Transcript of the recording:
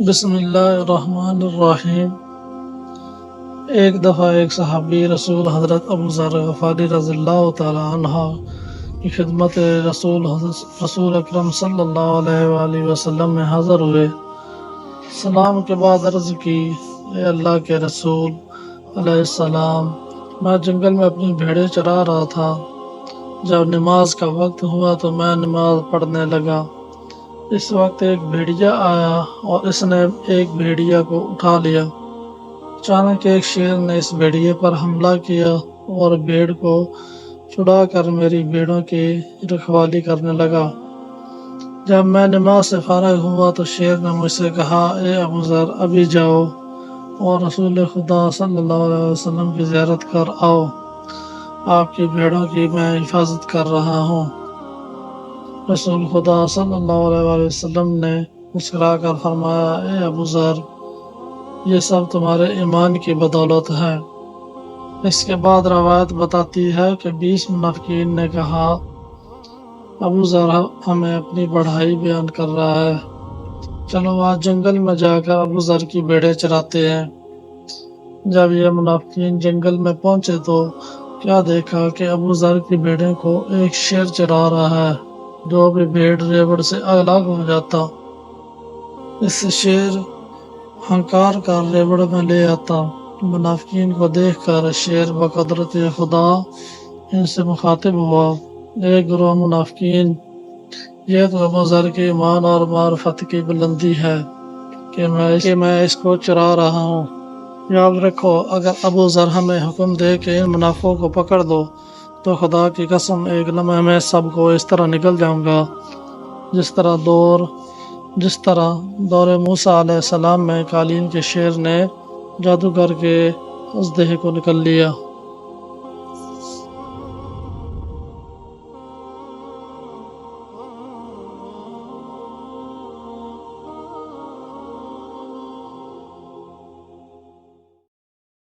بسم اللہ الرحمن الرحیم۔ ایک دفعہ ایک صحابی رسول حضرت ابو ذر غفاری رضی اللہ تعالی عنہ کی خدمت رسول اکرم صلی اللہ علیہ وآلہ وسلم میں حاضر ہوئے۔ سلام کے بعد عرض کی، اے اللہ کے رسول علیہ السلام، میں جنگل میں اپنی بھیڑیں چرا رہا تھا۔ جب نماز کا وقت ہوا تو میں نماز پڑھنے لگا۔ اس وقت ایک بھیڑیا آیا اور اس نے ایک بھیڑیا کو اٹھا لیا۔ اچانک ایک شیر نے اس بھیڑیے پر حملہ کیا اور بھیڑ کو چھڑا کر میری بھیڑوں کی رکھوالی کرنے لگا۔ جب میں نماز سے فارغ ہوا تو شیر نے مجھ سے کہا، اے ابو ذر، ابھی جاؤ اور رسول خدا صلی اللہ علیہ وسلم کی زیارت کر آؤ، آپ کی بھیڑوں کی میں حفاظت کر رہا ہوں۔ رسول خدا صلی اللہ علیہ وآلہ وسلم نے مسکرا کر فرمایا، اے ابو ذر، یہ سب تمہارے ایمان کی بدولت ہے۔ اس کے بعد روایت بتاتی ہے کہ 20 منافقین نے کہا، ابو ذر ہمیں اپنی بڑائی بیان کر رہا ہے، چلو آج جنگل میں جا کر ابو ذر کی بھیڑیں چراتے ہیں۔ جب یہ منافقین جنگل میں پہنچے تو کیا دیکھا کہ ابو ذر کی بھیڑیں کو ایک شیر چرا رہا ہے۔ جو بھی بھیڑ ریوڑ سے الگ ہو جاتا، اس سے شیر ہنکار کر ریوڑ میں لے آتا۔ منافقین کو دیکھ کر شیر بقدرت خدا ان سے مخاطب ہوا، اے گروہ منافقین، یہ تو ابو ذر کے ایمان اور معرفت کی بلندی ہے کہ میں اس کو چرا رہا ہوں۔ یاد رکھو، اگر ابو ذر ہمیں حکم دے کہ ان منافقوں کو پکڑ دو تو خدا کی قسم ایک لمحے میں سب کو اس طرح نکل جاؤں گا جس طرح دور موسیٰ علیہ السلام میں قالین کے شیر نے جادو کر کے اژدہے کو نکل لیا۔